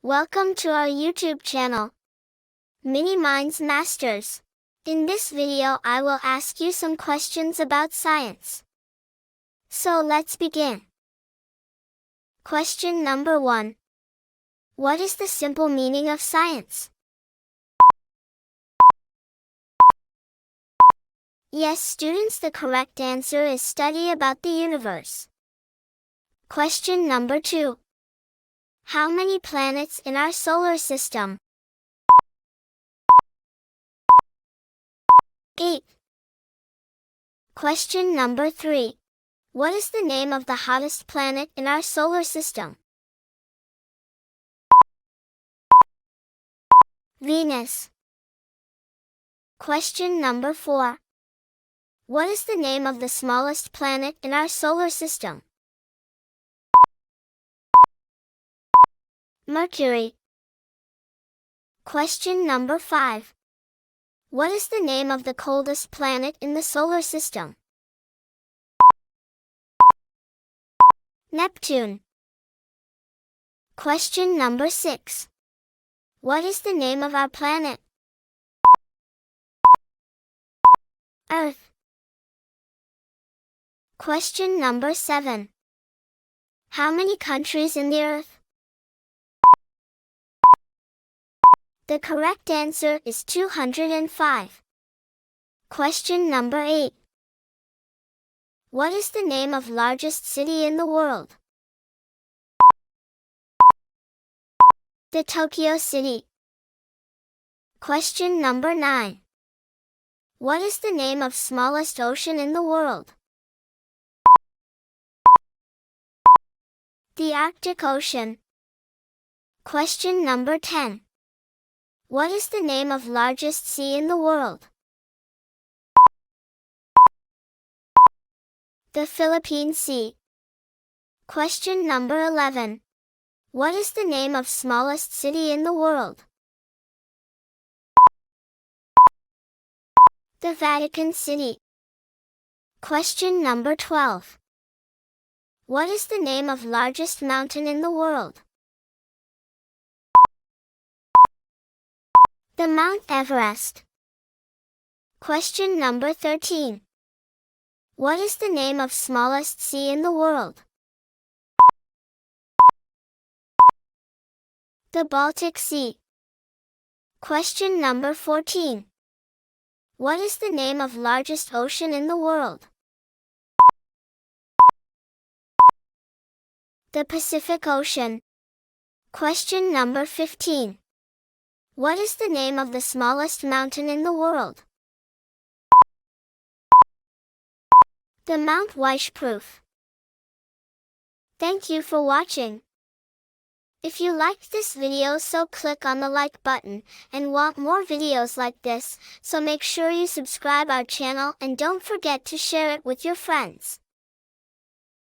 Welcome to our YouTube channel, Mini Minds Masters. In this video I will ask you some questions about science. So let's begin. Question number 1. What is the simple meaning of science? Yes, students, the correct answer is study about the universe. Question number 2. How many planets in our solar system? 8. Question number 3. What is the name of the hottest planet in our solar system? Venus. Question number 4. What is the name of the smallest planet in our solar system? Mercury. Question number 5. What is the name of the coldest planet in the solar system? Neptune. Question number 6. What is the name of our planet? Earth. Question number 7. How many countries in the Earth? The correct answer is 205. Question number 8. What is the name of largest city in the world? The Tokyo City. Question number 9. What is the name of smallest ocean in the world? The Arctic Ocean. Question number 10. What is the name of largest sea in the world? The Philippine Sea. Question number 11. What is the name of smallest city in the world? The Vatican City. Question number 12. What is the name of largest mountain in the world? The Mount Everest. Question number 13. What is the name of smallest sea in the world? The Baltic Sea. Question number 14. What is the name of largest ocean in the world? The Pacific Ocean. Question number 15. What is the name of the smallest mountain in the world? The Mount Washproof. Thank you for watching. If you liked this video, so click on the like button, and want more videos like this, so make sure you subscribe our channel and don't forget to share it with your friends.